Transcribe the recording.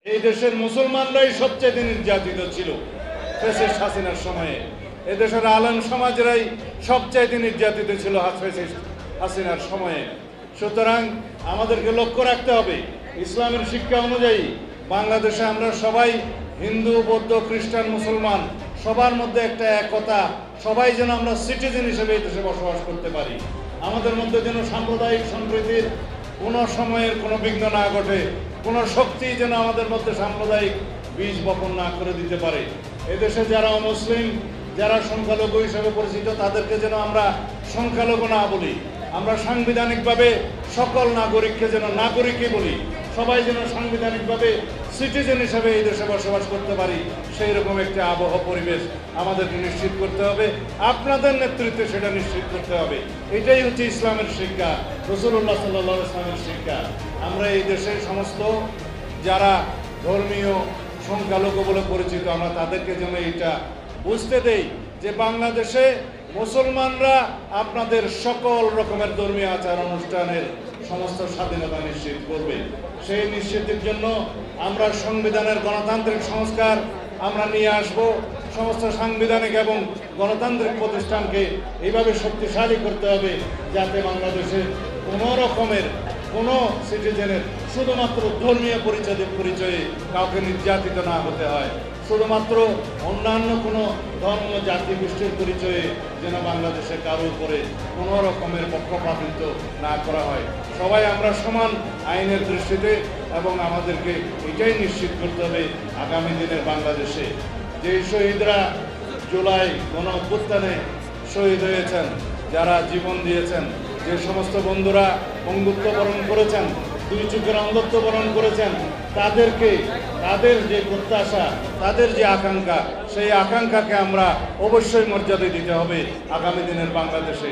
এই দেশের মুসলমানরাই সবচেয়ে নির্যাতিত ছিল ফ্যাসিস্ট হাসিনার সময়ে। এদেশের আলেম সমাজরাই সবচাইতে নির্যাতিত ছিল ফ্যাসিস্ট হাসিনার সময়ে। সুতরাং আমাদেরকে লক্ষ্য রাখতে হবে, ইসলামের শিক্ষা অনুযায়ী বাংলাদেশে আমরা সবাই হিন্দু, বৌদ্ধ, খ্রিস্টান, মুসলমান সবার মধ্যে একটা একতা, সবাই যেন আমরা সিটিজেন হিসেবে এই দেশে বসবাস করতে পারি। আমাদের মধ্যে যেন সাম্প্রদায়িক সম্প্রীতির কোনো সময়ের কোনো বিঘ্ন না ঘটে, কোনো শক্তি যেন আমাদের মধ্যে সাম্প্রদায়িক বীজ বপন না করে দিতে পারে। এদেশে যারা মুসলিম, যারা সংখ্যালঘু হিসেবে পরিচিত, তাদেরকে যেন আমরা সংখ্যালঘু না বলি, আমরা সাংবিধানিকভাবে সকল নাগরিককে যেন নাগরিকই বলি, সবাই যেন সাংবিধানিকভাবে সিটিজেন হিসেবে এই দেশে বসবাস করতে পারি, সেই রকম একটা আবহাওয়া পরিবেশ আমাদেরকে নিশ্চিত করতে হবে। আপনাদের নেতৃত্বে সেটা নিশ্চিত করতে হবে। এটাই হচ্ছে ইসলামের শিক্ষা, রাসূলুল্লাহ সাল্লাল্লাহু আলাইহি ওয়াসাল্লামের শিক্ষা। আমরা এই দেশের সমস্ত যারা ধর্মীয় সংখ্যালঘু বলে পরিচিত, আমরা তাদেরকে যেন এটা বুঝতে দেই যে বাংলাদেশে মুসলমানরা আপনাদের সকল রকমের ধর্মীয় আচার অনুষ্ঠানের সমস্ত স্বাধীনতা নিশ্চিত করবে। সেই নিশ্চিতের জন্য আমরা সংবিধানের গণতান্ত্রিক সংস্কার আমরা নিয়ে আসব। সমস্ত সাংবিধানিক এবং গণতান্ত্রিক প্রতিষ্ঠানকে এইভাবে শক্তিশালী করতে হবে যাতে বাংলাদেশের কোনো রকমের কোনো সিটিজেনের শুধুমাত্র ধর্মীয় পরিচয়ে কাউকে নির্যাতিত না হতে হয়, শুধুমাত্র অন্যান্য কোনো ধর্ম, জাতি, গোষ্ঠীর পরিচয়ে যেন বাংলাদেশে কারো উপরে কোনো রকমের পক্ষপাতিত্ব না করা হয়। সবাই আমরা সমান আইনের দৃষ্টিতে, এবং আমাদেরকে এটাই নিশ্চিত করতে হবে আগামী দিনের বাংলাদেশে যেই শহীদরা জুলাই গণ অভ্যুত্থানে শহীদ হয়েছেন, যারা জীবন দিয়েছেন, যে সমস্ত বন্ধুরা বঙ্গুত্ব বরণ করেছেন, দুই চোখের অন্ধত্ব বরণ করেছেন, তাদেরকে তাদের যে প্রত্যাশা, তাদের যে আকাঙ্ক্ষা, সেই আকাঙ্ক্ষাকে আমরা অবশ্যই মর্যাদা দিতে হবে আগামী দিনের বাংলাদেশে।